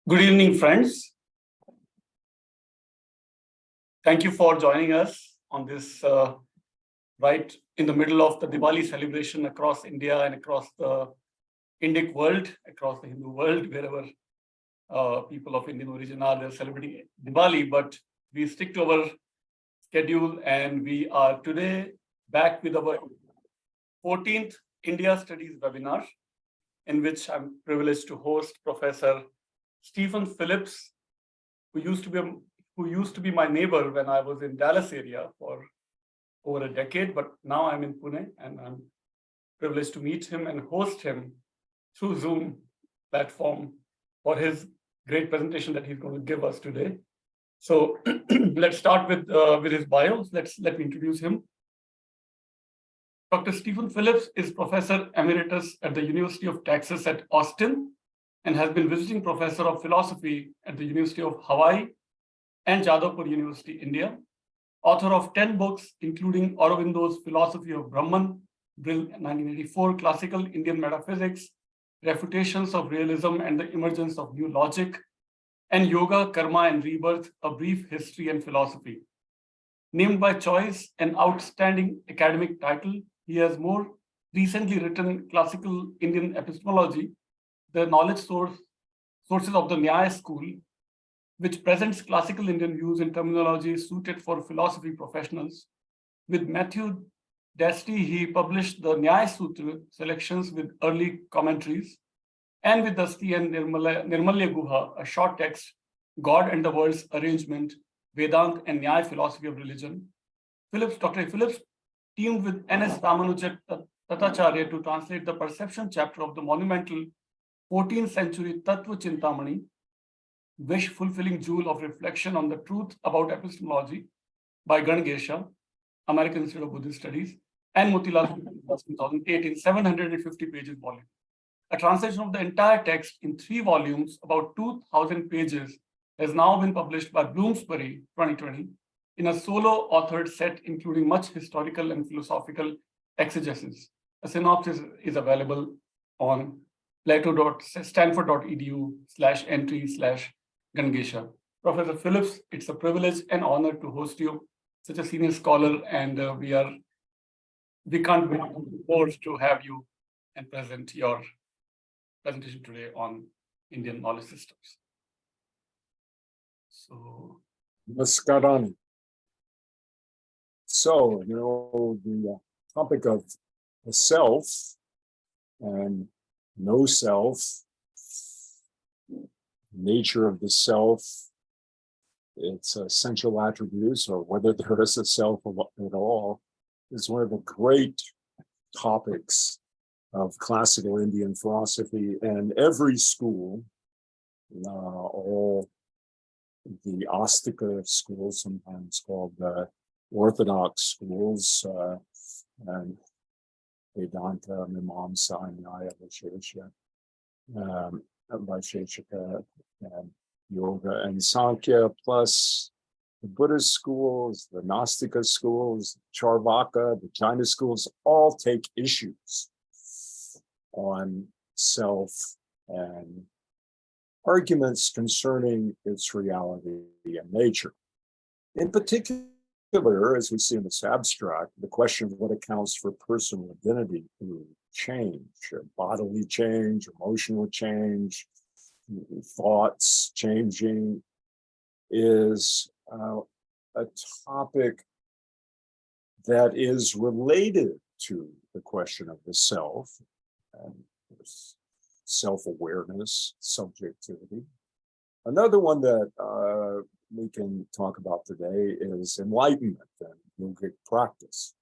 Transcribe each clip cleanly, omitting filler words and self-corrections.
Good evening, friends. Thank you for joining us on this right in the middle of the Diwali celebration across India and across the Indic world, across the Hindu world, wherever people of Indian origin are, they're celebrating Diwali, but we stick to our schedule and we are today back with our 14th India Studies webinar, in which I'm privileged to host Professor Stephen Phillips, who used to be my neighbor when I was in Dallas area for over a decade, but now I'm in Pune and I'm privileged to meet him and host him through Zoom platform for his great presentation that he's going to give us today. So let's start with his bio. Let me introduce him. Dr. Stephen Phillips is Professor Emeritus at the University of Texas at Austin and has been visiting professor of philosophy at the University of Hawaii and Jadavpur University, India. Author of 10 books, including Aurobindo's Philosophy of Brahman, Brill 1984, Classical Indian Metaphysics, Refutations of Realism and the Emergence of New Logic, and Yoga, Karma and Rebirth, A Brief History and Philosophy. Named by choice an outstanding academic title, he has more recently written Classical Indian Epistemology, the knowledge sources of the Nyāya school, which presents classical Indian views in terminology suited for philosophy professionals. With Matthew Dasty, he published the Nyāya Sutra selections with early commentaries, and with Dasti and Nirmalya Guha, a short text, God and the World's Arrangement, Vedānta and Nyāya Philosophy of Religion. Dr. Phillips teamed with N.S. Ramanuja Tatacharya to translate the perception chapter of the monumental 14th century Tattva Chintamani, wish-fulfilling jewel of reflection on the truth about epistemology by Ganesha, American Institute of Buddhist Studies, and Motilal 2008 in 750 pages volume. A translation of the entire text in 3 volumes, about 2,000 pages, has now been published by Bloomsbury 2020 in a solo authored set, including much historical and philosophical exegesis. A synopsis is available on plato.stanford.edu/entry/Ganesha. Professor Phillips, it's a privilege and honor to host you, such a senior scholar, and we can't wait to have you and present your presentation today on Indian knowledge systems. So, Namaskar. So, the topic of the self and no self, nature of the self, its essential attributes, or whether there is a self at all, is one of the great topics of classical Indian philosophy. And every school, all the Astika schools, sometimes called the Orthodox schools, and Vedanta, Mimamsa, Nyāya, Vaisheshika, and Yoga and Sankhya, plus the Buddhist schools, the Gnostica schools, Cārvāka, the China schools, all take issues on self and arguments concerning its reality and nature. In particular, as we see in this abstract, the question of what accounts for personal identity through change, bodily change, emotional change, thoughts changing, is a topic that is related to the question of the self, and self-awareness, subjectivity. Another one that we can talk about today is enlightenment and yogic practice.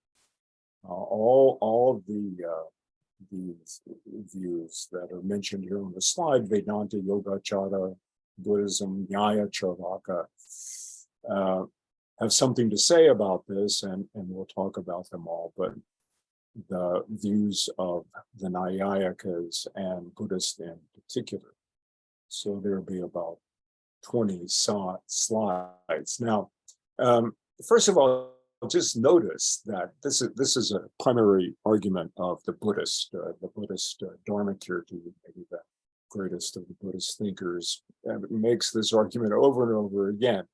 All of these views that are mentioned here on the slide, Vedānta, Yogācāra Buddhism, Nyāya, Cārvāka, have something to say about this, and we'll talk about them all. But the views of the Naiyāyikas and Buddhists in particular. So there'll be about 20 slides. Now, first of all, just notice that this is a primary argument of the Buddhist Dharmakirti, maybe the greatest of the Buddhist thinkers, makes this argument over and over again.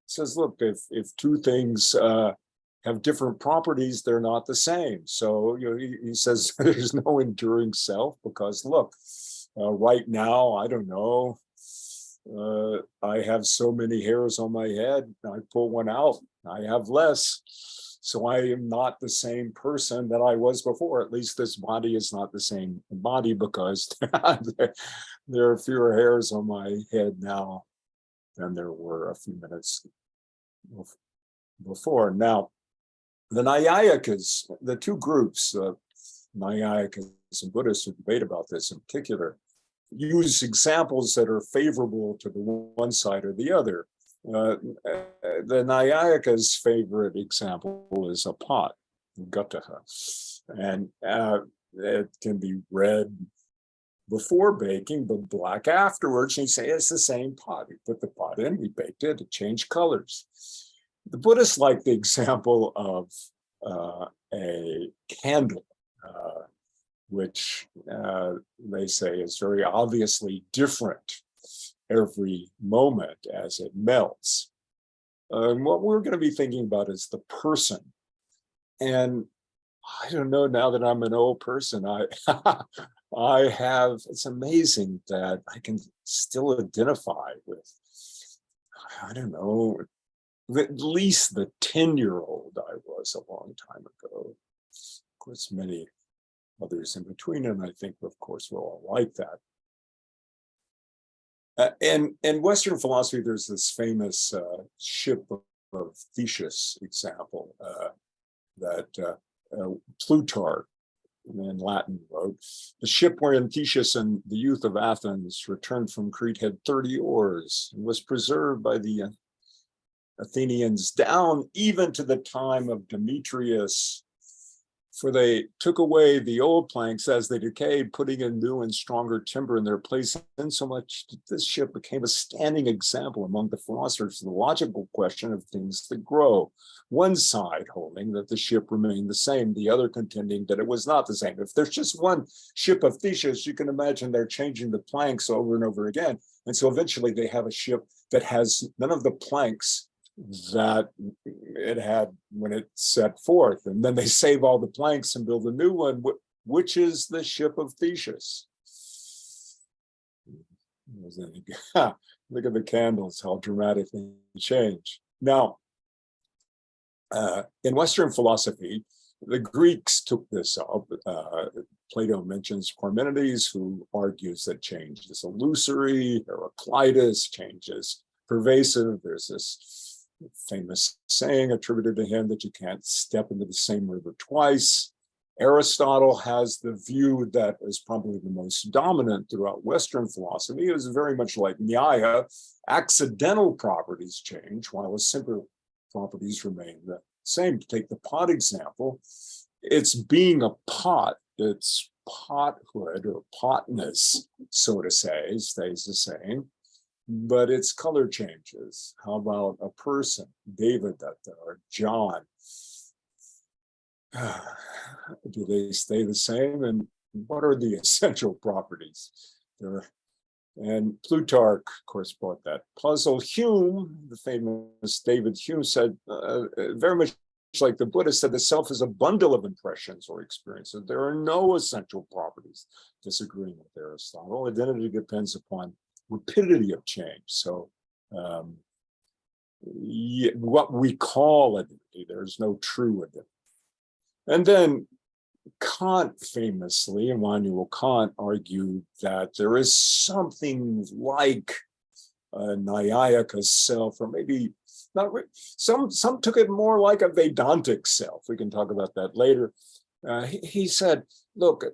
Says, look, if two things have different properties, they're not the same. So he says there's no enduring self because look, right now, I don't know, I have so many hairs on my head, I pull one out, I have less. So I am not the same person that I was before. At least this body is not the same body because there are fewer hairs on my head now than there were a few minutes before. Now, the Naiyāyikas, the two groups, Naiyāyikas and Buddhists who debate about this in particular, use examples that are favorable to the one side or the other. The Naiyāyikas' favorite example is a pot, gataha, and it can be red before baking, but black afterwards. And you say it's the same pot. We put the pot in, we baked it, it changed colors. The Buddhists like the example of a candle, which they say is very obviously different every moment as it melts. What we're going to be thinking about is the person. And I don't know, now that I'm an old person, it's amazing that I can still identify with, I don't know, at least the 10-year-old I was a long time ago. Of course, many others in between, and I think, of course, we're all like that. And in Western philosophy, there's this famous ship of Theseus example that Plutarch in Latin wrote. The ship wherein Theseus and the youth of Athens returned from Crete had 30 oars and was preserved by the Athenians down even to the time of Demetrius, for they took away the old planks as they decayed, putting in new and stronger timber in their place, insomuch that this ship became a standing example among the philosophers of the logical question of things that grow. One side holding that the ship remained the same, the other contending that it was not the same. If there's just one ship of Theseus, you can imagine they're changing the planks over and over again. And so eventually they have a ship that has none of the planks that it had when it set forth. And then they save all the planks and build a new one, which is the ship of Theseus. Look at the candles, how dramatically they change. Now, in Western philosophy, the Greeks took this up. Plato mentions Parmenides, who argues that change is illusory. Heraclitus, change is pervasive. There's this famous saying attributed to him that you can't step into the same river twice. Aristotle has the view that is probably the most dominant throughout Western philosophy. It was very much like Nyāya. Accidental properties change while essential properties remain the same. To take the pot example, it's being a pot, its pothood or potness, so to say, stays the same, but its color changes. How about a person, David or John? Do they stay the same? And what are the essential properties? And Plutarch, of course, brought that puzzle. Hume, the famous David Hume, said very much like the Buddha, said the self is a bundle of impressions or experiences. There are no essential properties, disagreeing with Aristotle. Identity depends upon rapidity of change. So what we call identity, there's no true identity. And then Kant famously, Immanuel Kant, argued that there is something like a Naiyāyikas self, or maybe not. Some took it more like a Vedantic self. We can talk about that later. He said, look,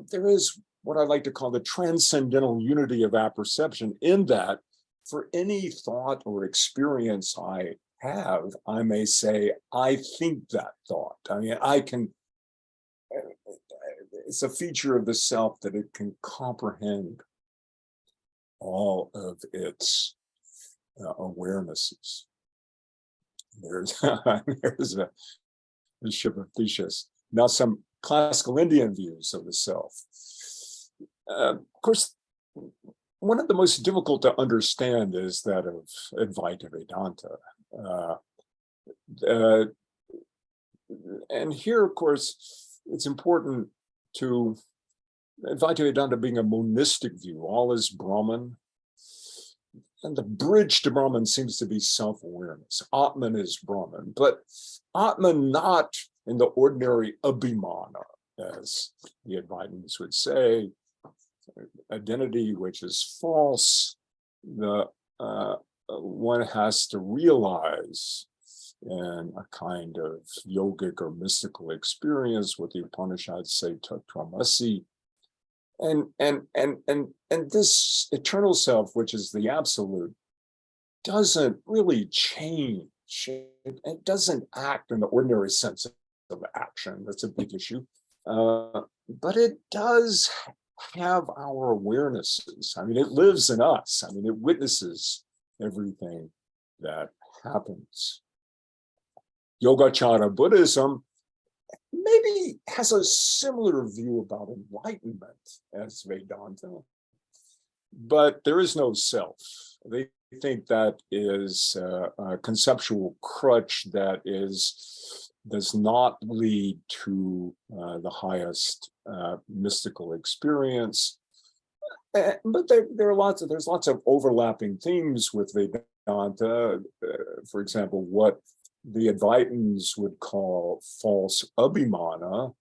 there is what I like to call the transcendental unity of apperception, in that for any thought or experience I have, I may say, I think that thought. I mean, it's a feature of the self that it can comprehend all of its awarenesses. There's a ship of Theseus. Now, some classical Indian views of the self. Of course, one of the most difficult to understand is that of Advaita Vedanta. And here, of course, it's important to Advaita Vedanta being a monistic view, all is Brahman. And the bridge to Brahman seems to be self-awareness. Atman is Brahman, but Atman not in the ordinary abhimana, as the Advaitins would say, identity which is false. The one has to realize in a kind of yogic or mystical experience what the Upanishads say, tattvamasi. And this eternal self, which is the absolute, doesn't really change. It doesn't act in the ordinary sense of action. That's a big issue. But it does have our awarenesses. I mean, it lives in us. I mean, it witnesses everything that happens. Yogācāra Buddhism maybe has a similar view about enlightenment as Vedanta, but there is no self. They think that is a conceptual crutch that does not lead to the highest mystical experience. But there's lots of overlapping themes with Vedanta. For example, what the Advaitins would call false abhimana,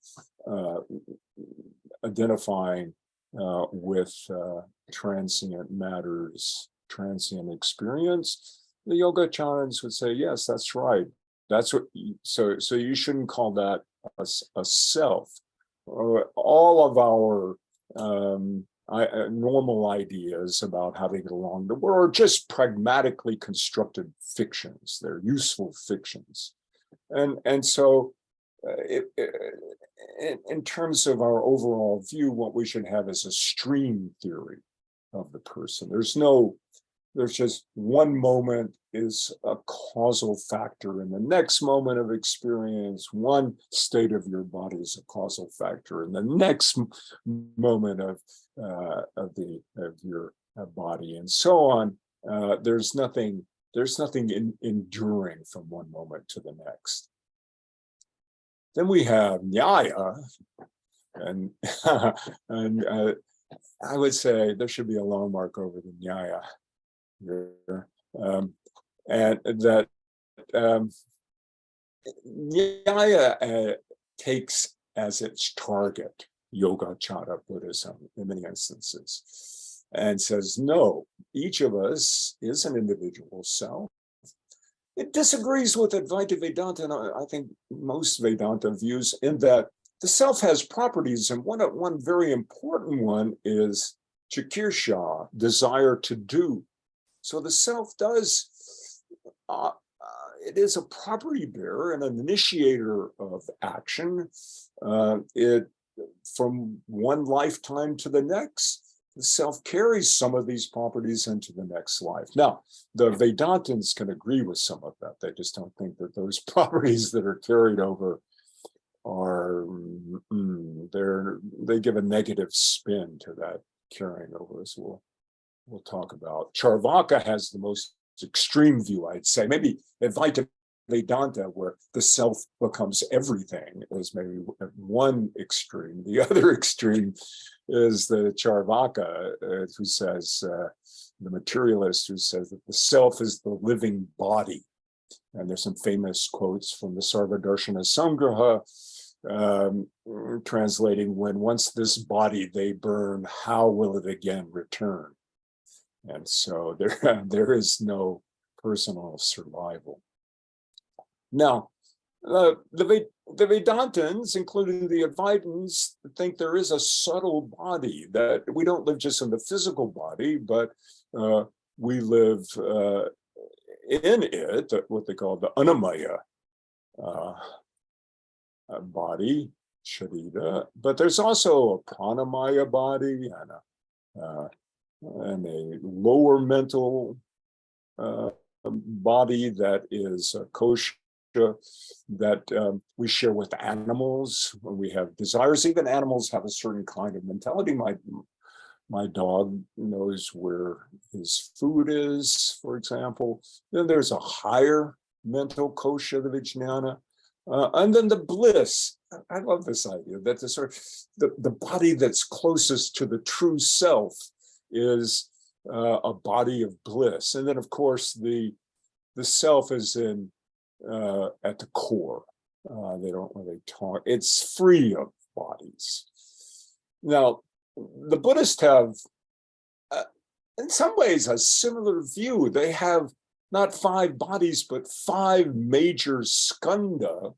identifying with transient matters, transient experience. The Yogācārans would say, yes, that's right. That's what. So you shouldn't call that a self. All of our normal ideas about how to get along in the world are just pragmatically constructed fictions. They're useful fictions. And so in terms of our overall view, what we should have is a stream theory of the person. There's just one moment is a causal factor in the next moment of experience. One state of your body is a causal factor in the next moment of your body, and so on. There's nothing enduring from one moment to the next. Then we have Nyāya, and I would say there should be a long mark over the Nyāya here, and that Nyāya takes as its target Yogācāra Buddhism in many instances, and says, no, each of us is an individual self. It disagrees with Advaita Vedanta, and I think most Vedanta views, in that the self has properties, and one very important one is chikirsha, desire to do. So the self does, it is a property bearer and an initiator of action. It from one lifetime to the next, the self carries some of these properties into the next life. Now, the Vedantans can agree with some of that. They just don't think that those properties that are carried over are, they give a negative spin to that carrying over, as we'll talk about. Cārvāka has the most extreme view, I'd say. Maybe Advaita Vedanta, where the self becomes everything, is maybe one extreme. The other extreme is the Cārvāka, who says, the materialist, who says that the self is the living body. And there's some famous quotes from the Sarvadarshana Samgraha, translating, when once this body they burn, how will it again return? And so there is no personal survival. Now, the Vedantans, including the Advaitins, think there is a subtle body, that we don't live just in the physical body, but we live in it, what they call the Annamaya body, Sharira. But there's also a Pranamaya body and a lower mental body that is kosha, that we share with animals when we have desires. Even animals have a certain kind of mentality. my dog knows where his food is, for example. Then there's a higher mental kosha, the vijnana. And then the bliss. I love this idea that the sort of the body that's closest to the true self is a body of bliss. And then, of course, the self is in at the core. They don't really talk. It's free of bodies. Now, the Buddhists have, in some ways, a similar view. They have not 5 bodies, but 5 major skandha.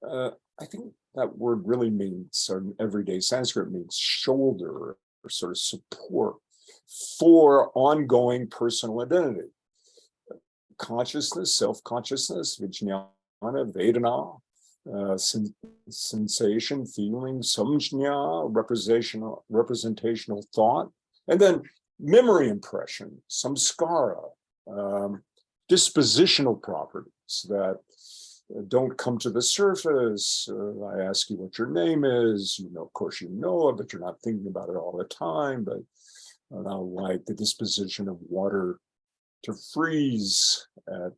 I think that word really means, in everyday Sanskrit, means shoulder or sort of support for ongoing personal identity. Consciousness, self-consciousness, vijnana, vedana, sensation, feeling, samjñā, representational thought, and then memory impression, samskara, dispositional properties that don't come to the surface. I ask you what your name is, of course you know it, but you're not thinking about it all the time. But like the disposition of water to freeze at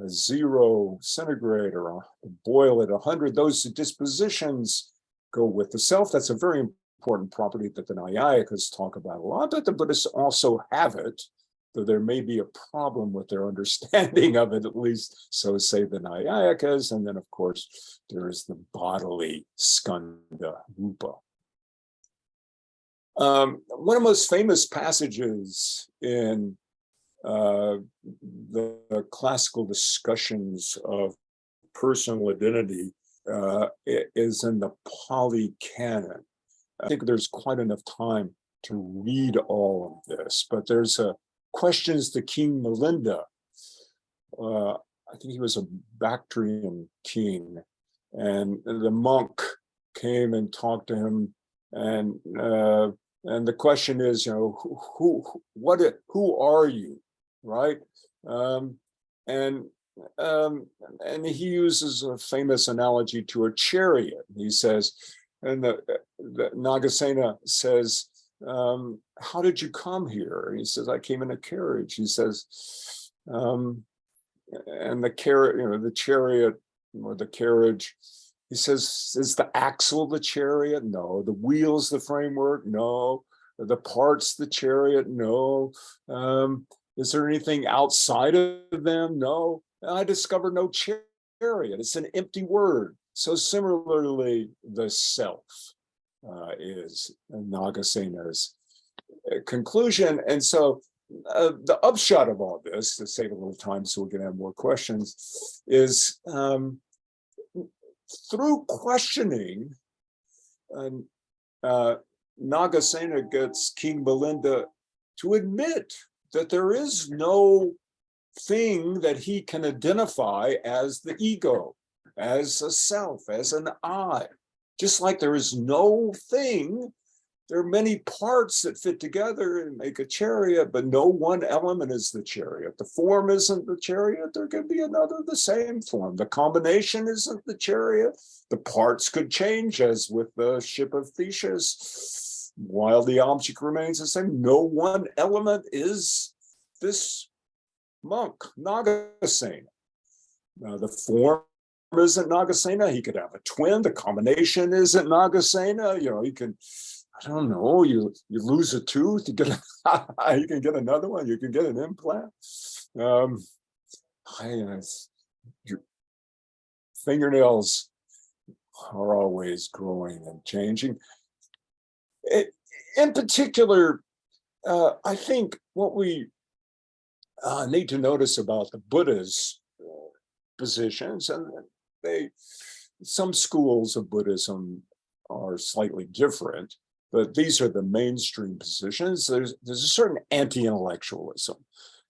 0 centigrade or boil at 100, those dispositions go with the self. That's a very important property that the Naiyāyikas talk about a lot, but the Buddhists also have it, though there may be a problem with their understanding of it, at least so say the Naiyāyikas. And then, of course, there is the bodily skandha, rupa. One of the most famous passages in the classical discussions of personal identity is in the Pali Canon. I think there's quite enough time to read all of this, but there's a questions to King Milinda. I think he was a Bactrian king, and the monk came and talked to him, and the question is, who are you, right? And he uses a famous analogy to a chariot. He says, and the Nagasena says, how did you come here? He says, I came in a carriage. He says, and the chariot or the carriage, he says, is the axle the chariot? No. The wheels the framework? No. The parts the chariot? No. Is there anything outside of them? No. I discovered no chariot. It's an empty word. So similarly, the self is Nagasena's conclusion. And so the upshot of all this, to save a little time so we can have more questions, is through questioning, Nagasena gets King Milinda to admit that there is no thing that he can identify as the ego, as a self, as an I. Just like there is no thing, there are many parts that fit together and make a chariot, but no one element is the chariot. The form isn't the chariot. There could be another the same form. The combination isn't the chariot. The parts could change, as with the ship of Theseus, while the object remains the same. No one element is this monk, Nagasena. The form isn't Nagasena. He could have a twin. The combination isn't Nagasena. You can, I don't know, you lose a tooth, you can get another one, you can get an implant. Your fingernails are always growing and changing. In particular, I think what we need to notice about the Buddha's positions, and some schools of Buddhism are slightly different, but these are the mainstream positions. There's a certain anti-intellectualism.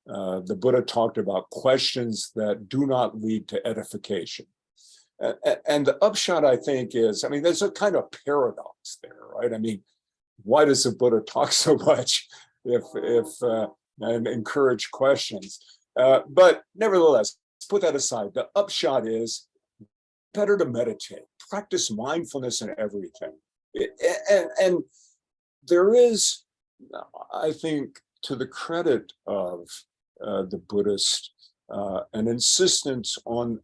The Buddha talked about questions that do not lead to edification. And the upshot, I think, is, there's a kind of paradox there, right? Why does the Buddha talk so much and encourage questions? But nevertheless, put that aside. The upshot is better to meditate, practice mindfulness in everything. And there is, I think, to the credit of the Buddhist, an insistence on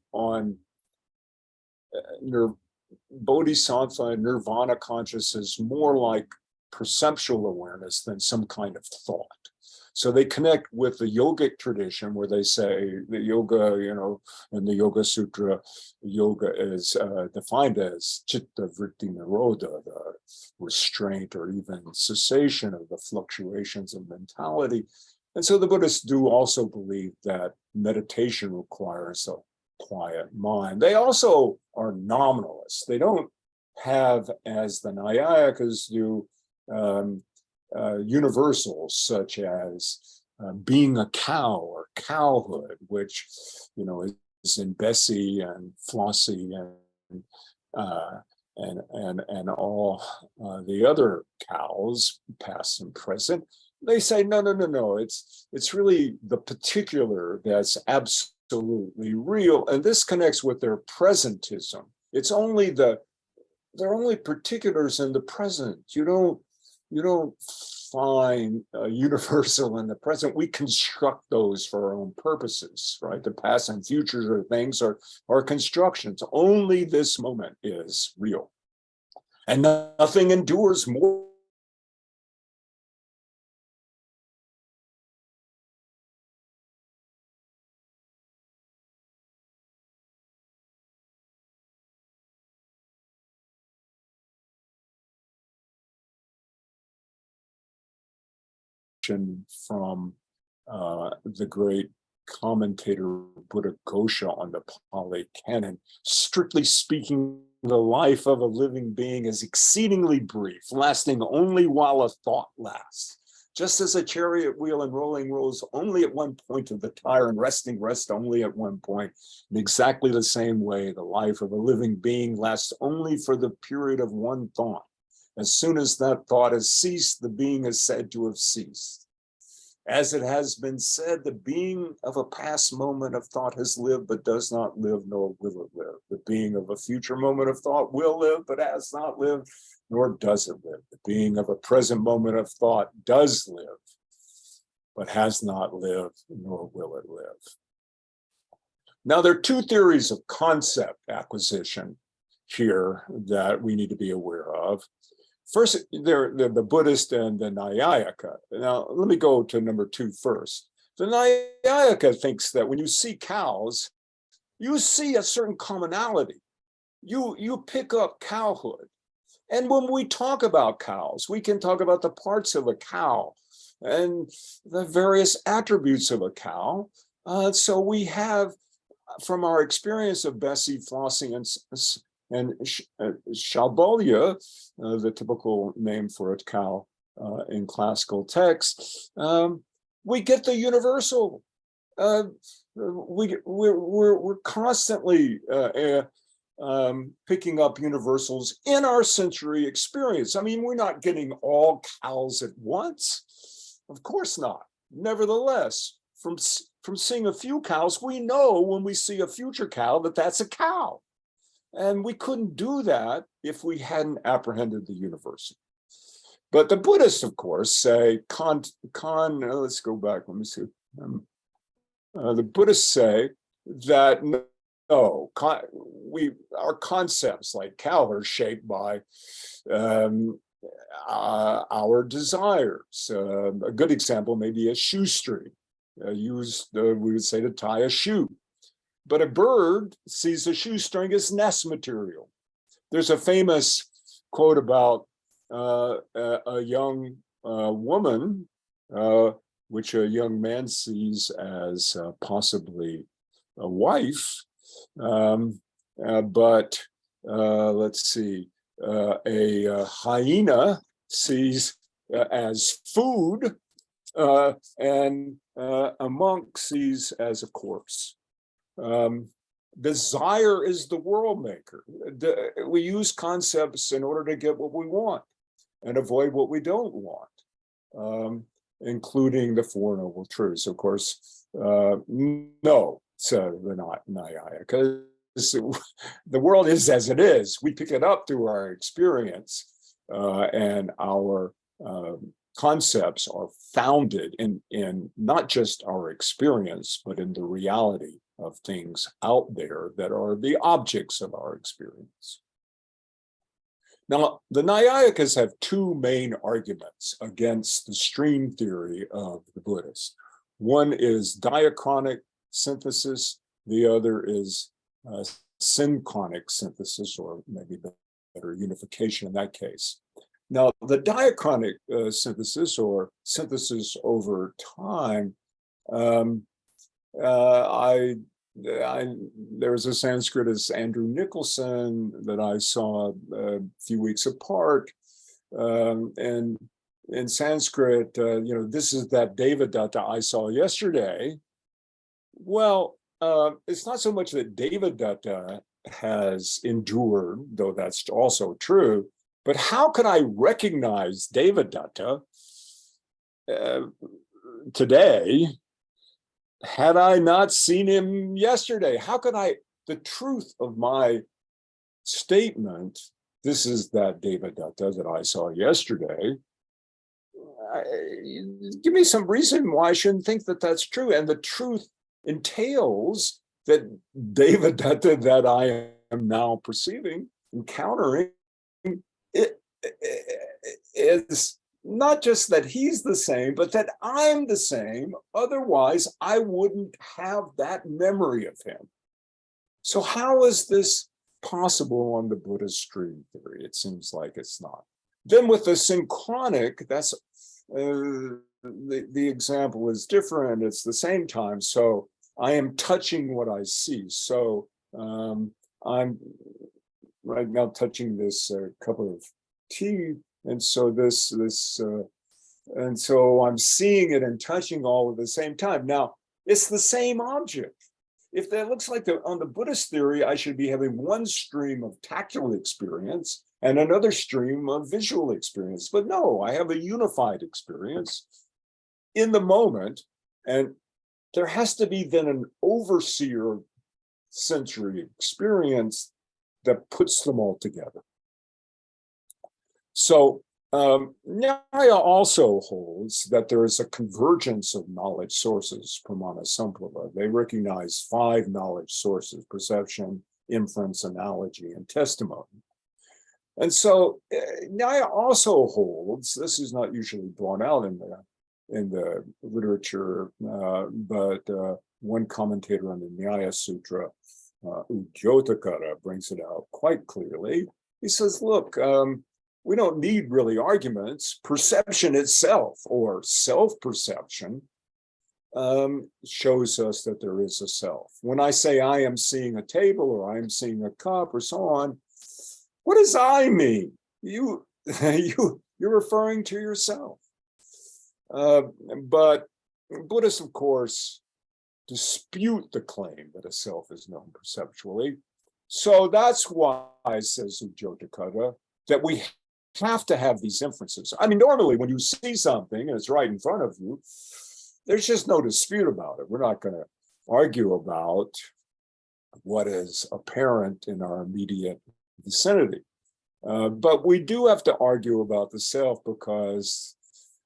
bodhisattva and nirvana consciousness more like perceptual awareness than some kind of thought. So they connect with the yogic tradition where they say the yoga, in the Yoga Sutra, yoga is defined as chitta vritti nirodha, the restraint or even cessation of the fluctuations of mentality. And so the Buddhists do also believe that meditation requires a quiet mind. They also are nominalists. They don't have, as the Naiyāyikas do, universals such as being a cow or cowhood, which is in Bessie and Flossie and all the other cows, past and present. They say no. It's really the particular that's absolutely real, and this connects with their presentism. It's only they're only particulars in the present. You don't find a universal in the present. We construct those for our own purposes, right? The past and futures of things are constructions. Only this moment is real. And nothing endures more from the great commentator Buddhaghosa on the Pali Canon. Strictly speaking, the life of a living being is exceedingly brief, lasting only while a thought lasts. Just as a chariot wheel and rolling rolls only at one point of the tire and resting rest only at one point, in exactly the same way, the life of a living being lasts only for the period of one thought. As soon as that thought has ceased, the being is said to have ceased. As it has been said, the being of a past moment of thought has lived, but does not live, nor will it live. The being of a future moment of thought will live, but has not lived, nor does it live. The being of a present moment of thought does live, but has not lived, nor will it live. Now, there are two theories of concept acquisition here that we need to be aware of. First, they're the Buddhist and the Naiyāyika. Now, let me go to number two first. The Naiyāyika thinks that when you see cows, you see a certain commonality. You pick up cowhood. And when we talk about cows, we can talk about the parts of a cow and the various attributes of a cow. So we have, from our experience of Bessie, Flossie, and Shabolya, the typical name for a cow in classical texts, we get the universal. We're constantly picking up universals in our sensory experience. I mean, we're not getting all cows at once. Of course not. Nevertheless, from seeing a few cows, we know when we see a future cow that that's a cow. And we couldn't do that if we hadn't apprehended the universal. But the Buddhists, of course, say, let's go back, let me see. The Buddhists say that no, our concepts like cow are shaped by our desires. A good example may be a shoestring, we would say to tie a shoe. But a bird sees a shoestring as nest material. There's a famous quote about a young woman, which a young man sees as possibly a wife. But let's see, a hyena sees as food, and a monk sees as a corpse. Desire is the world maker. We use concepts in order to get what we want and avoid what we don't want, including the Four Noble Truths. Of course, no, so they're not Nyāya, because the world is as it is. We pick it up through our experience and our concepts are founded in not just our experience, but in the reality of things out there that are the objects of our experience. Now, the Naiyāyikas have two main arguments against the stream theory of the Buddhists. One is diachronic synthesis, the other is synchronic synthesis, or maybe better unification in that case. Now, the diachronic synthesis, or synthesis over time, there's a Sanskritist, Andrew Nicholson, that I saw a few weeks apart, and in Sanskrit, this is that Devadatta I saw yesterday. Well, it's not so much that Devadatta has endured, though that's also true, but how can I recognize Devadatta today had I not seen him yesterday? How can the truth of my statement, this is that Devadatta that I saw yesterday, give me some reason why I shouldn't think that that's true. And the truth entails that Devadatta that I am now perceiving, encountering, it is not just that he's the same, but that I'm the same. Otherwise, I wouldn't have that memory of him. So how is this possible on the Buddhist stream theory? It seems like it's not. Then with the synchronic, that's the example is different. It's the same time. So I am touching what I see. So I'm right now touching this cup of tea. And so and so I'm seeing it and touching all at the same time. Now, it's the same object. If that looks like on the Buddhist theory, I should be having one stream of tactile experience and another stream of visual experience. But no, I have a unified experience in the moment. And there has to be then an overseer sensory experience that puts them all together. So Nyāya also holds that there is a convergence of knowledge sources, pramana samprava. They recognize 5 knowledge sources: perception, inference, analogy, and testimony. And so Nyāya also holds, this is not usually brought out in the literature, but one commentator on the Nyāya Sutra, Yogācāra, brings it out quite clearly. He says, look, we don't need really arguments. Perception itself, or self-perception, shows us that there is a self. When I say I am seeing a table, or I am seeing a cup, or so on, what does I mean? You're referring to yourself. But Buddhists, of course, dispute the claim that a self is known perceptually. So that's why, says Yogācāra, that we have to have these inferences. I mean, normally when you see something and it's right in front of you, there's just no dispute about it. We're not going to argue about what is apparent in our immediate vicinity. But we do have to argue about the self, because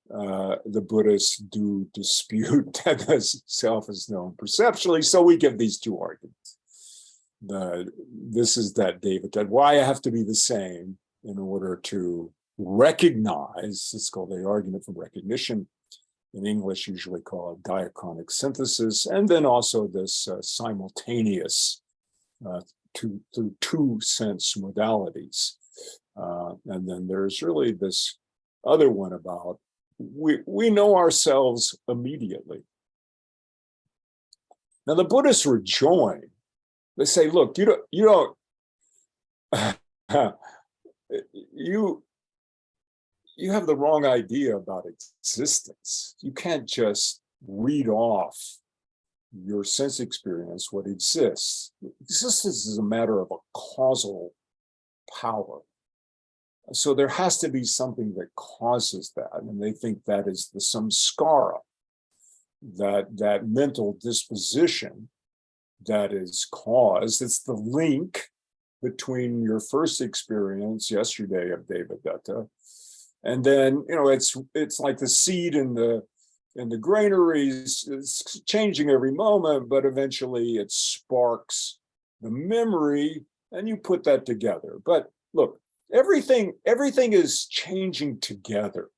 the Buddhists do dispute that the self is known perceptually. So we give these two arguments. This is that David, why I have to be the same in order to recognize. It's called the argument from recognition. In English, usually called diachronic synthesis, and then also this simultaneous through 2 sense modalities. And then there's really this other one about we know ourselves immediately. Now the Buddhists rejoin. They say, look, you have the wrong idea about existence. You can't just read off your sense experience what exists. Existence is a matter of a causal power. So there has to be something that causes that. And they think that is the samskara, that mental disposition that is caused. It's the link between your first experience yesterday of Devadatta And then, it's like the seed in the granaries. It's changing every moment, but eventually it sparks the memory, and you put that together. But look, everything is changing together.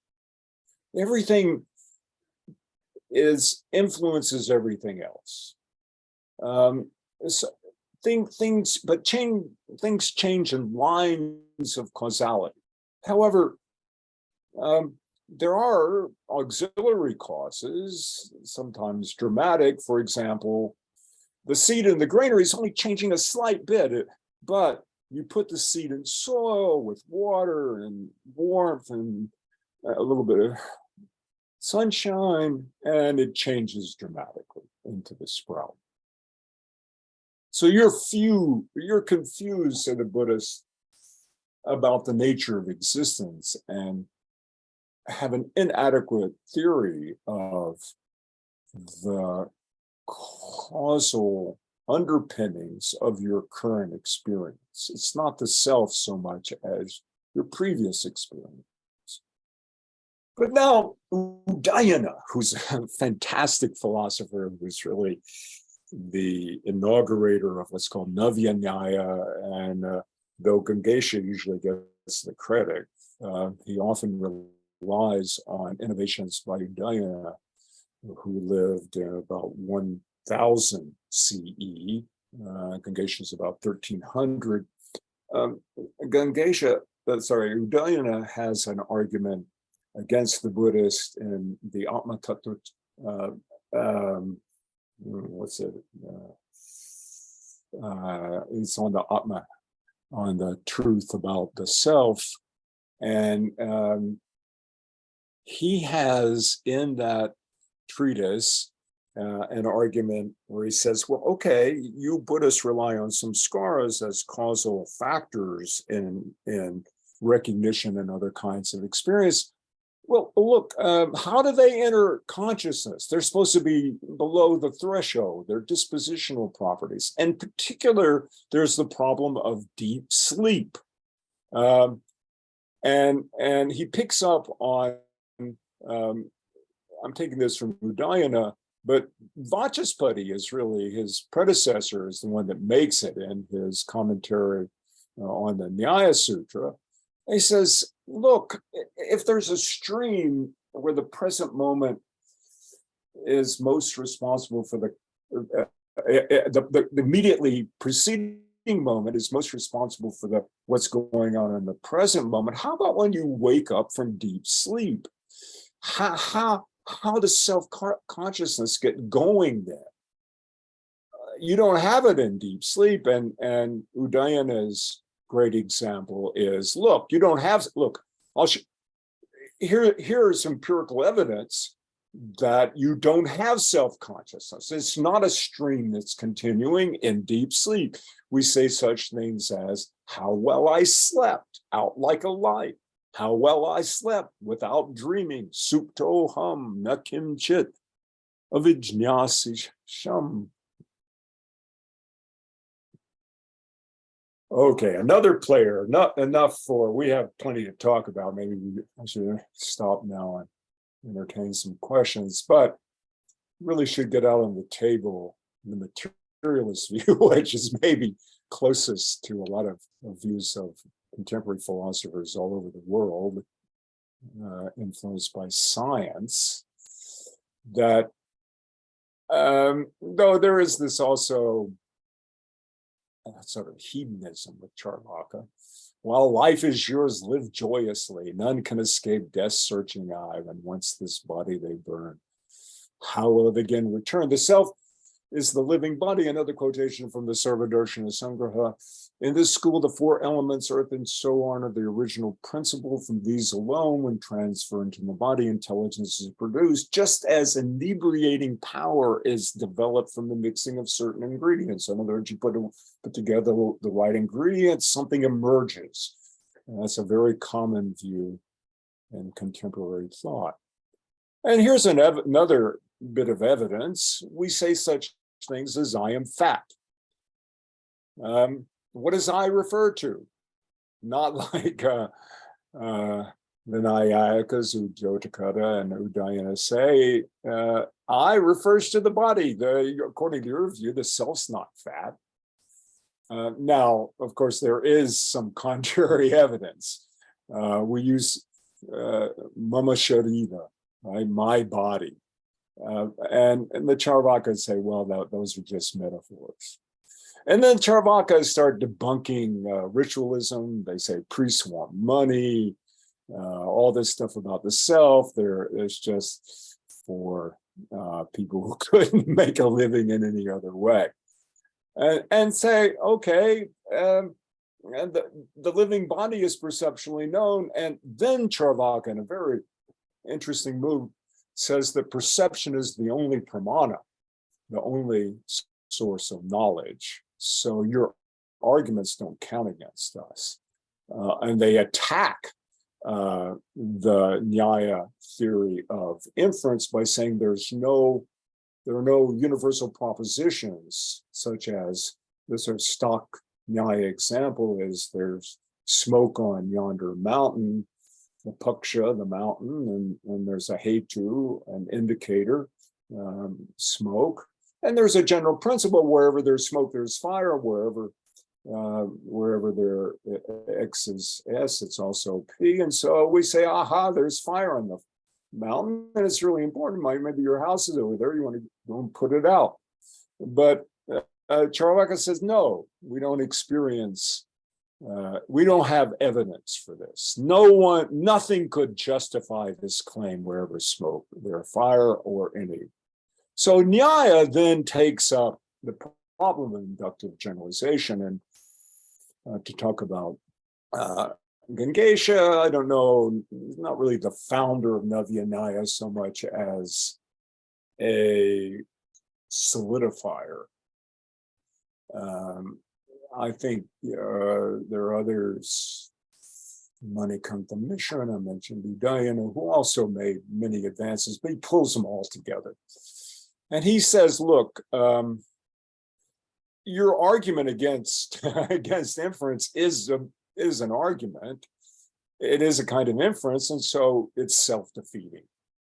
Everything influences everything else. So things change in lines of causality. However, there are auxiliary causes, sometimes dramatic. For example, the seed in the granary is only changing a slight bit, but you put the seed in soil with water and warmth and a little bit of sunshine, and it changes dramatically into the sprout. So you're confused, said the Buddhist, about the nature of existence and have an inadequate theory of the causal underpinnings of your current experience. It's not the self so much as your previous experience. But now Udayana, who's a fantastic philosopher, who's really the inaugurator of what's called Navya Nyāya, and though Gangesha usually gets the credit, he often relies on innovations by Udayana, who lived about 1000 CE. Gangesha is about 1300. Udayana has an argument against the Buddhist in the Atma Tattva, it's on the Atma, on the truth about the self. And he has in that treatise an argument where he says, well, okay, you Buddhists rely on samskaras as causal factors in recognition and other kinds of experience. Well, look, how do they enter consciousness? They're supposed to be below the threshold. They're dispositional properties. In particular, there's the problem of deep sleep. And he picks up on, I'm taking this from Udayana, but Vachaspati is really his predecessor, is the one that makes it in his commentary on the Nyāya Sutra. He says, look, if there's a stream where the present moment is most responsible for the immediately preceding moment is most responsible for what's going on in the present moment, how about when you wake up from deep sleep? How does self-consciousness get going then? You don't have it in deep sleep, and Udayana's great example is, look, you don't have, look, here's empirical evidence that you don't have self-consciousness. It's not a stream that's continuing in deep sleep. We say such things as, how well I slept, out like a light. How well I slept without dreaming. Supto hum na kimchit avijñāsi sham. Okay, another player, not enough for, we have plenty to talk about. Maybe I should stop now and entertain some questions, but really should get out on the table the materialist view, which is maybe closest to a lot of views of contemporary philosophers all over the world, influenced by science, that though there is this also sort of hedonism with Cārvāka. While life is yours, live joyously. None can escape death's searching eye. When once this body they burn, how will it again return? The self is the living body. Another quotation from the Sarvadarshana Sangraha. In this school, the four elements, earth and so on, are the original principle. From these alone, when transferred into the body, intelligence is produced, just as inebriating power is developed from the mixing of certain ingredients. In other words, you put together the right ingredients, something emerges. And that's a very common view in contemporary thought. And here's another bit of evidence. We say such things as, I am fat. What does I refer to? Not like the Naiyāyikas, Yogācāra and Udayana say, I refers to the body. According to your view, the self's not fat. Now, of course, there is some contrary evidence. We use mama sharira, right? My body. And the Cārvāka say, well, those are just metaphors. And then Cārvāka start debunking ritualism. They say priests want money, all this stuff about the self. It's just for people who couldn't make a living in any other way. And say, okay, and the living body is perceptually known. And then Cārvāka, in a very interesting move, says that perception is the only pramana, the only source of knowledge. So your arguments don't count against us. And they attack the Nyāya theory of inference by saying there are no universal propositions, such as the sort of stock Nyāya example is there's smoke on yonder mountain, the paksha, the mountain, and there's a hetu, an indicator, smoke. And there's a general principle: wherever there's smoke, there's fire. Wherever there X is S, it's also P. And so we say, aha, there's fire on the mountain, and it's really important. Maybe your house is over there. You want to go and put it out. But Cārvāka says, no, we don't experience. We don't have evidence for this. Nothing could justify this claim wherever smoke, there fire or any. So Nyāya then takes up the problem of inductive generalization and to talk about Gangesha. I don't know, not really the founder of Navya Nyāya so much as a solidifier. I think there are others, Manikanta Mishra, and I mentioned Udayana, who also made many advances, but he pulls them all together. And he says, look, your argument against inference is an argument. It is a kind of inference, and so it's self-defeating.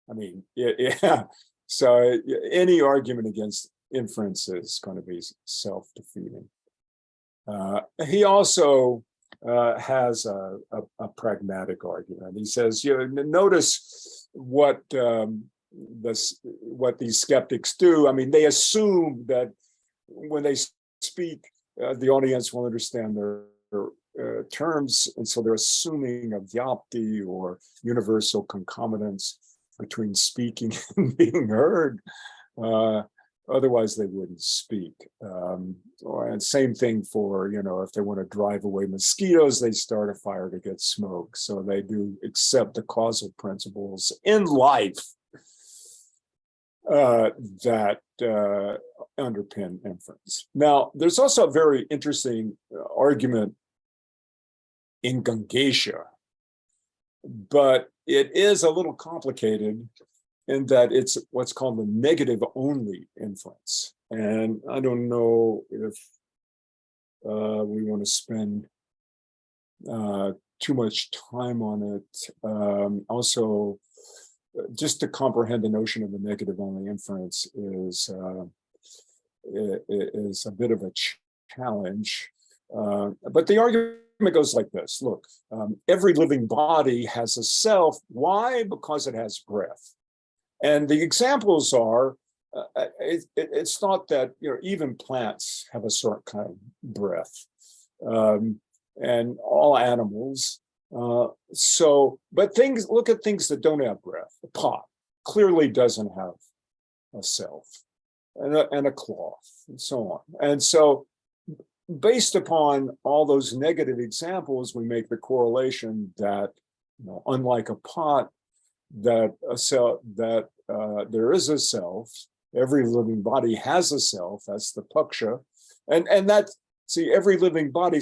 I mean, yeah. So any argument against inference is going to be self-defeating. He also has a pragmatic argument. He says, notice what these skeptics do. I mean, they assume that when they speak, the audience will understand their terms, and so they're assuming a vyapti or universal concomitance between speaking and being heard. Otherwise, they wouldn't speak. And same thing for, if they want to drive away mosquitoes, they start a fire to get smoke. So they do accept the causal principles in life that underpin inference. Now, there's also a very interesting argument in Gangesha, but it is a little complicated in that it's what's called the negative only inference. And I don't know if we want to spend too much time on it. Also, just to comprehend the notion of the negative only inference is a bit of a challenge. But the argument goes like this. Look, every living body has a self. Why? Because it has breath. And the examples are, it's thought that even plants have a certain kind of breath, and all animals. But look at things that don't have breath. A pot clearly doesn't have a self, and a cloth, and so on. And so, based upon all those negative examples, we make the correlation that, unlike a pot, that there is a self. Every living body has a self. That's the paksha, and every living body.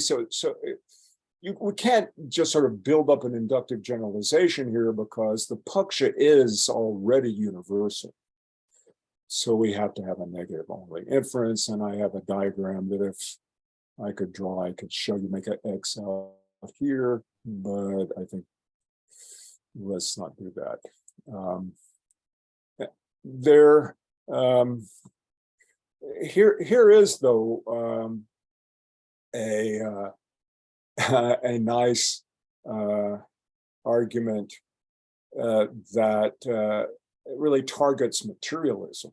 We can't just sort of build up an inductive generalization here, because the paksha is already universal. So we have to have a negative only inference. And I have a diagram that if I could draw, I could show you, make an X out here, but I think let's not do that. There, here is though a nice argument that really targets materialism.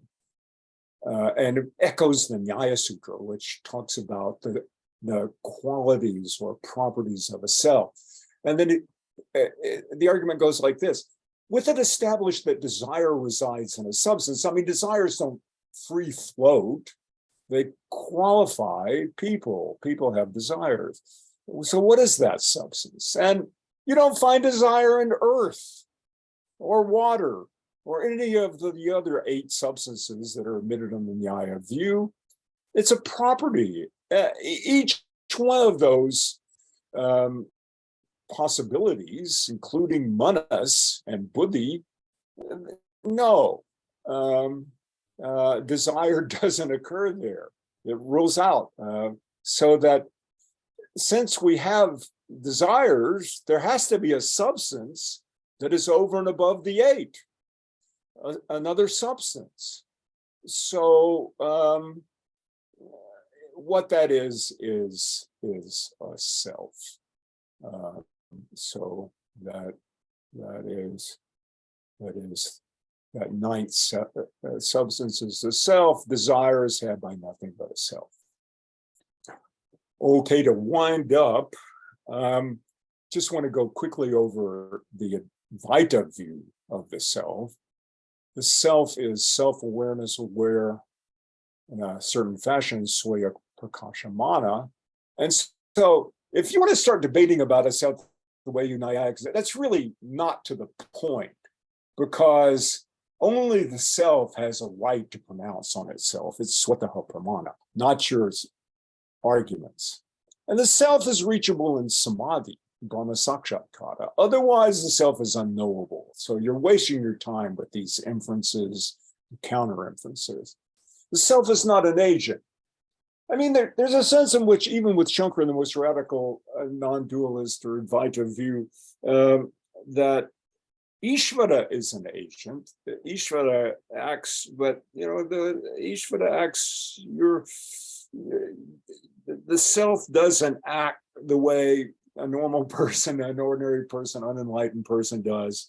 And it echoes the Nyāya Sutra, which talks about the qualities or properties of a self. And then the argument goes like this: with it established that desire resides in a substance, I mean, desires don't free float, they qualify people. People have desires. So what is that substance? And you don't find desire in earth or water or any of the other 8 substances that are admitted in the Nyāya view. It's a property. Each one of those possibilities, including manas and buddhi, no, desire doesn't occur there. It rules out. So that since we have desires, there has to be a substance that is over and above the 8. Another substance. So what that is a self. So that 9th substance is the self. Desire is had by nothing but a self. Okay, to wind up, just want to go quickly over the Vita view of the self. The self is self-awareness, aware in a certain fashion, swaya prakashamana. And so if you want to start debating about a self the way you Naiyāyikas, that's really not to the point, because only the self has a right to pronounce on itself. It's swataha pramana, not your arguments. And the self is reachable in samadhi, Brahma Sakshatkara. Otherwise, the self is unknowable. So you're wasting your time with these inferences, counter inferences. The self is not an agent. I mean, there's a sense in which, even with Shankara, the most radical non-dualist or Vita view, that Ishvara is an agent. The Ishvara acts, but the Ishvara acts. The self doesn't act the way a normal person, an ordinary person, unenlightened person does,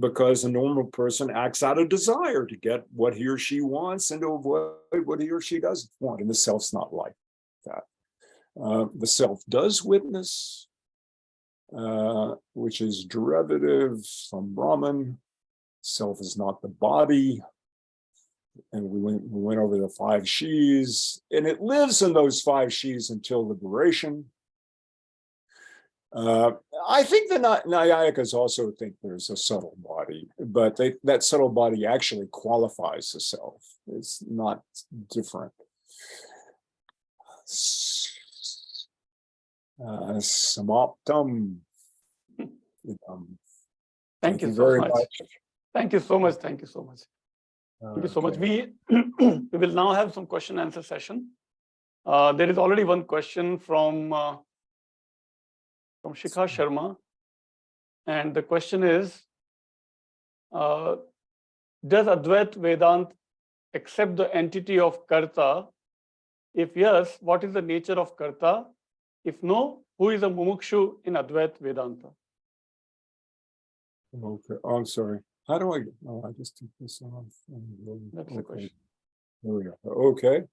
because a normal person acts out of desire to get what he or she wants and to avoid what he or she doesn't want. And the self's not like that. The self does witness, which is derivative from Brahman. Self is not the body. And we went over the 5 she's, and it lives in those 5 she's until liberation. I think the Naiyāyikas also think there's a subtle body, but that subtle body actually qualifies the self. It's not different. Samaptam. Thank you so much. Thank you so much. Thank you so much. Thank you so much. We will now have some question and answer session. There is already one question from Shikha Sharma, and the question is: does Advait Vedanta accept the entity of Karta? If yes, what is the nature of Karta? If no, who is a mumukshu in Advait Vedanta? Okay, I'm sorry. How do I? Oh, I just took this off. That's the question. There we go. Okay.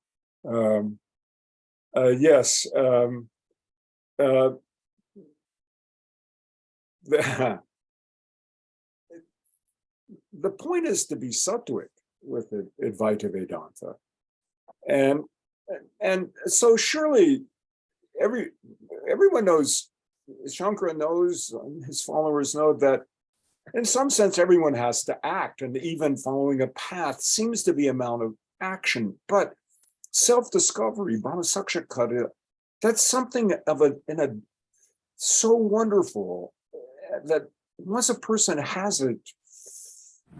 Yes. The point is to be sattvic with Advaita Vedanta, and so surely everyone knows, Shankara knows, his followers know that in some sense everyone has to act, and even following a path seems to be amount of action. But self-discovery, Brahma Sakshakara, that's something of so wonderful that once a person has it,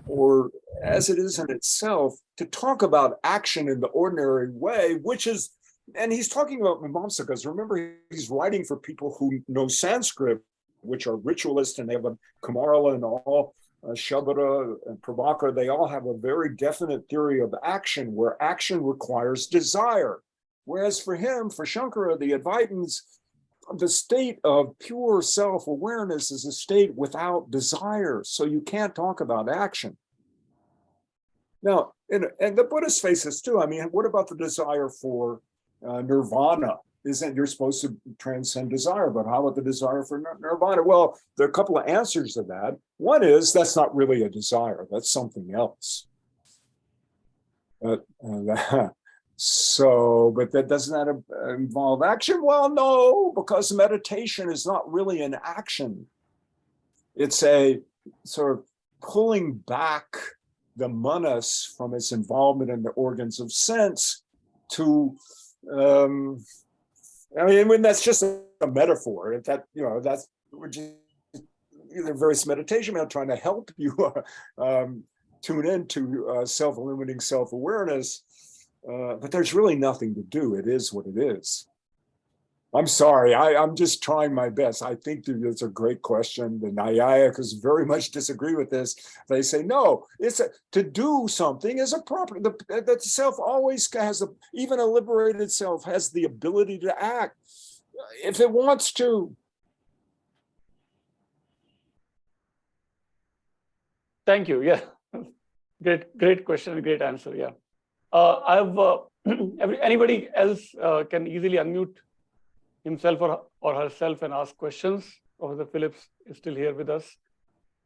or as it is in itself, to talk about action in the ordinary way, which is, and he's talking about Mimamsakas. Remember, he's writing for people who know Sanskrit, which are ritualist, and they have a Kamarla and all, Shabara and Prabhakara, they all have a very definite theory of action, where action requires desire. Whereas for him, for Shankara, the Advaitins, the state of pure self-awareness is a state without desire. So you can't talk about action. Now, and the Buddhists face this too. I mean, what about the desire for nirvana? Isn't you're supposed to transcend desire, but how about the desire for nirvana? Well, there are a couple of answers to that. One is that's not really a desire, that's something else. So, but that does not involve action? Well, no, because meditation is not really an action. It's a sort of pulling back the manas from its involvement in the organs of sense to, I mean, that's just a metaphor. That, you know, that's either various meditation, I'm trying to help you tune into self-illuminating self-awareness, but there's really nothing to do. It is what it is. I'm sorry, I'm just trying my best. I think it's a great question. The Naiyāyikas very much disagree with this. They say, no, to do something is a property. The self always has, even a liberated self has the ability to act if it wants to. Thank you. Yeah, great question, great answer. Yeah, anybody else can easily unmute himself or herself and ask questions. Professor Phillips is still here with us,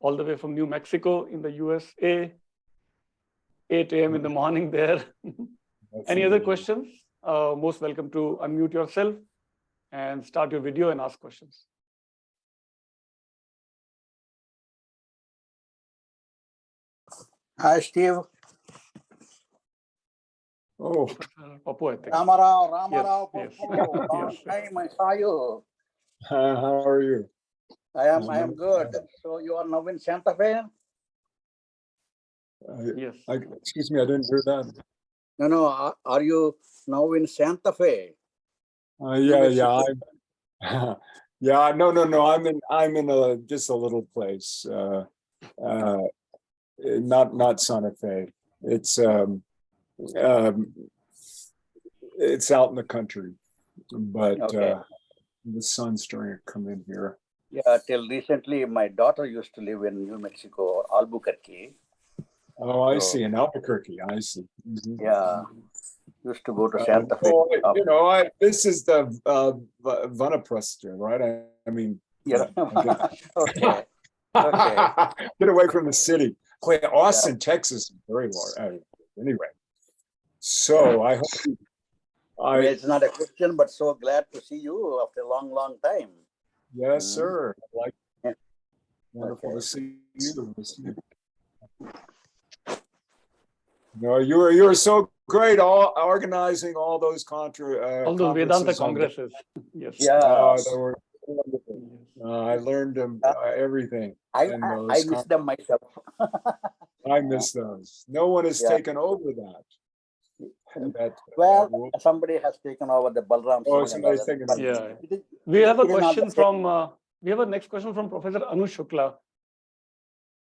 all the way from New Mexico in the USA, 8 a.m. in the morning there. Any other questions? Most welcome to unmute yourself and start your video and ask questions. Hi, Steve. Oh, Papu, I think. Ramarao, Yes, Papu. yes. Long time I saw you. how are you? I am good. So you are now in Santa Fe? Yes. Excuse me, I didn't hear that. No. Are you now in Santa Fe? Yeah. Yeah, no. I'm in just a little place. Not Santa Fe. It's out in the country, but Okay. the sun's starting to come in here. Yeah, till recently, my daughter used to live in New Mexico, Albuquerque. Oh, I So- see. In Albuquerque, I see. Mhm. Yeah, used to go to Santa Fe. This is the Vanaprastha, right? I mean, Yeah. Okay. Okay. Get away from the city. Austin, Texas is very large. Anyway, so I hope It's not a question, but so glad to see you after a long time. yes, sir. Yeah. Wonderful Okay. to see you. No, you were so great, all organizing all those All those Vedanta congresses. Yes. Yeah. They were wonderful. I learned everything. I miss them myself. I miss those. No one has taken over that. Well, somebody has taken over the Balram. Oh, Singh and somebody's others, taken but over. Yeah. We have a question from, we have a next question from Professor Anu Shukla.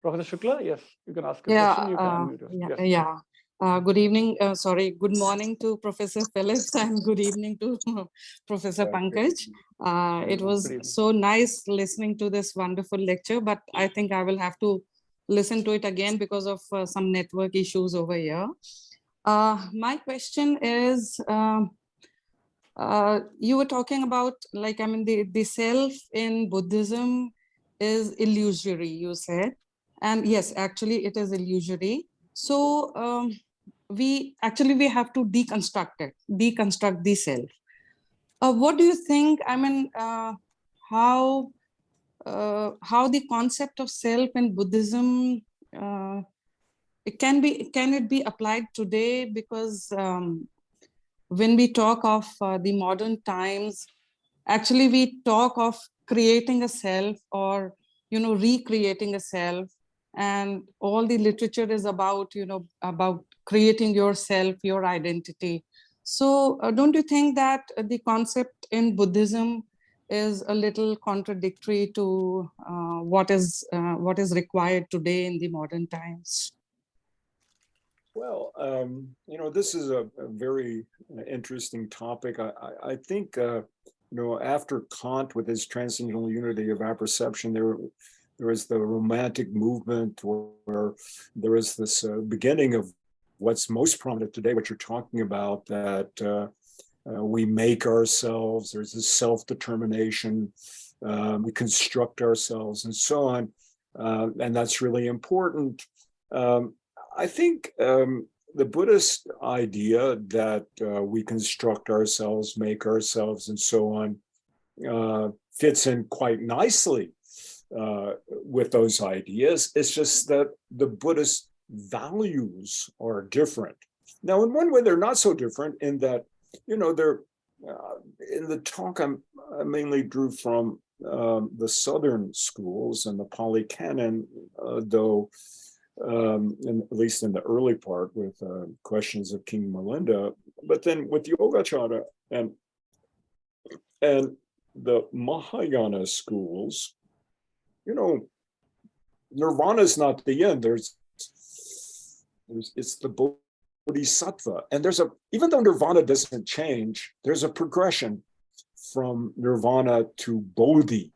Professor Shukla, yes, you can ask a question. You can unmute yourself. Yes. Good evening. Good morning to Professor Phillips and good evening to Professor Pankaj. It was so nice listening to this wonderful lecture, but I think I will have to listen to it again because of some network issues over here. My question is, you were talking about, like, I mean, the self in Buddhism is illusory, you said. And yes, actually it is illusory. So we have to deconstruct the self. What do you think, I mean, how the concept of self in Buddhism, can it be applied today? Because when we talk of the modern times, actually we talk of creating a self or, recreating a self. And all the literature is about, about creating yourself, your identity. So don't you think that the concept in Buddhism is a little contradictory to what is required today in the modern times? Well, this is a very interesting topic. I think, after Kant with his transcendental unity of apperception, there is the Romantic movement, where there is this beginning of what's most prominent today, what you're talking about, that we make ourselves, there's this self-determination, we construct ourselves and so on. And that's really important. I think the Buddhist idea that we construct ourselves, make ourselves, and so on fits in quite nicely with those ideas. It's just that the Buddhist values are different. Now, in one way, they're not so different in that, they're in the talk I mainly drew from the Southern schools and the Pali Canon, though. At least in the early part with questions of King Milinda, but then with Yogācāra and the Mahayana schools, nirvana is not the end. It's the bodhisattva, and even though nirvana doesn't change, there's a progression from nirvana to bodhi,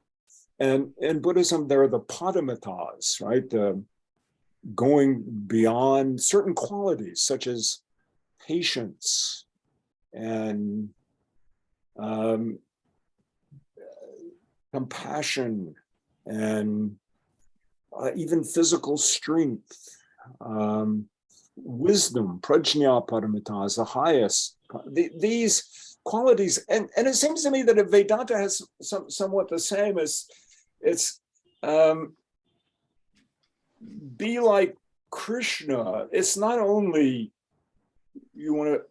and in Buddhism there are the padamitas, right? Going beyond certain qualities such as patience and compassion and even physical strength, wisdom, prajna paramita is the highest. These qualities, and it seems to me that if Vedanta has somewhat the same as it's be like Krishna. It's not only you want to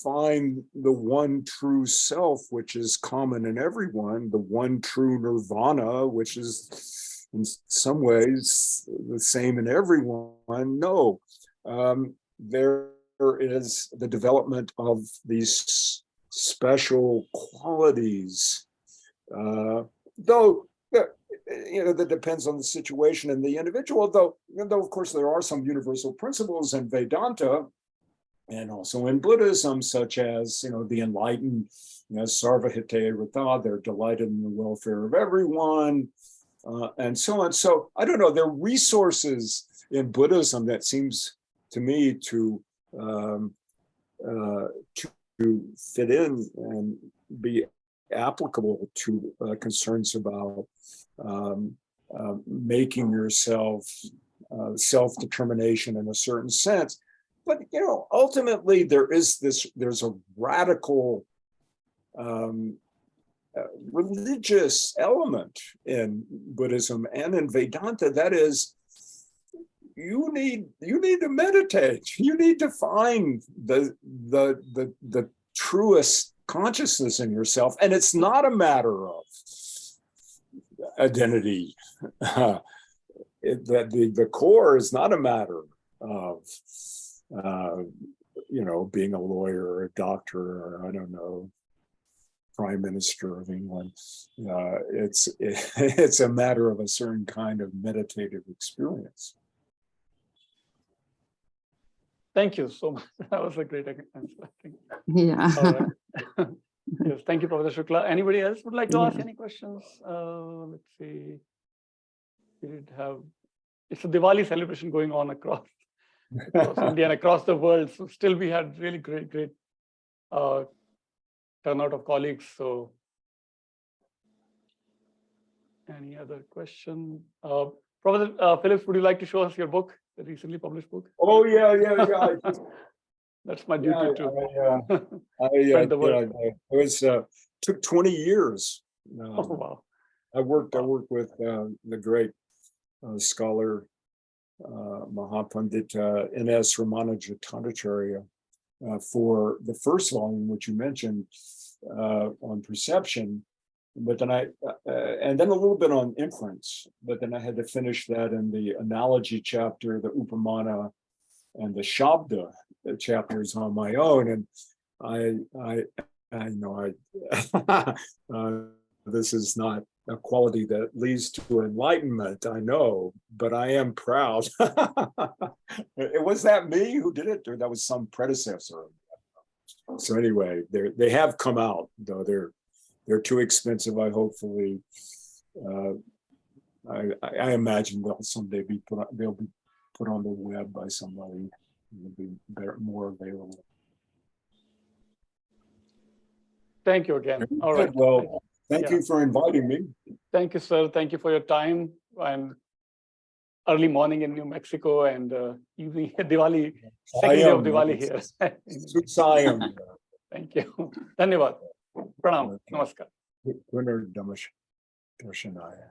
find the one true self, which is common in everyone, the one true nirvana, which is in some ways the same in everyone. No, there is the development of these special qualities, though that depends on the situation and the individual, though of course there are some universal principles in Vedanta and also in Buddhism, such as the enlightened, sarvahite rita, they're delighted in the welfare of everyone, and so on. So I don't know, there are resources in Buddhism that seems to me to fit in and be applicable to concerns about making yourself self-determination in a certain sense. But ultimately there's a radical religious element in Buddhism and in Vedanta. That is, you need to meditate. You need to find the truest consciousness in yourself, and it's not a matter of identity. The core is not a matter of being a lawyer or a doctor or I don't know, Prime Minister of England. It's a matter of a certain kind of meditative experience. Thank you so much. That was a great answer, I think. Yeah. All right. Yes, thank you, Professor Shukla. Anybody else would like to ask any questions? Let's see. We did have, it's a Diwali celebration going on across India and across the world. So still we had really great turnout of colleagues. So any other question? Professor Phillips, would you like to show us your book, the recently published book? Oh, yeah. That's my duty too. It took 20 years. Oh, wow. I worked with the great scholar Mahapandit N.S. Ramanujatadacharya for the first volume, which you mentioned, on perception, but then and then a little bit on inference, but then I had to finish that in the analogy chapter, the Upamana and the Shabda chapters on my own, and I know this is not a quality that leads to enlightenment, I know, but I am proud. Was that me who did it, or that was some predecessor? So anyway, they have come out, though they're too expensive. I hopefully, I imagine they'll someday be put on the web by somebody. It'll be better, more available. Thank you again. All right. Well, thank you for inviting me. Thank you, sir. Thank you for your time and early morning in New Mexico and evening Diwali, second day of Diwali here. Sayam. Thank you. Dhanyavad. Pranam. Namaskar. Punar Darshanaya.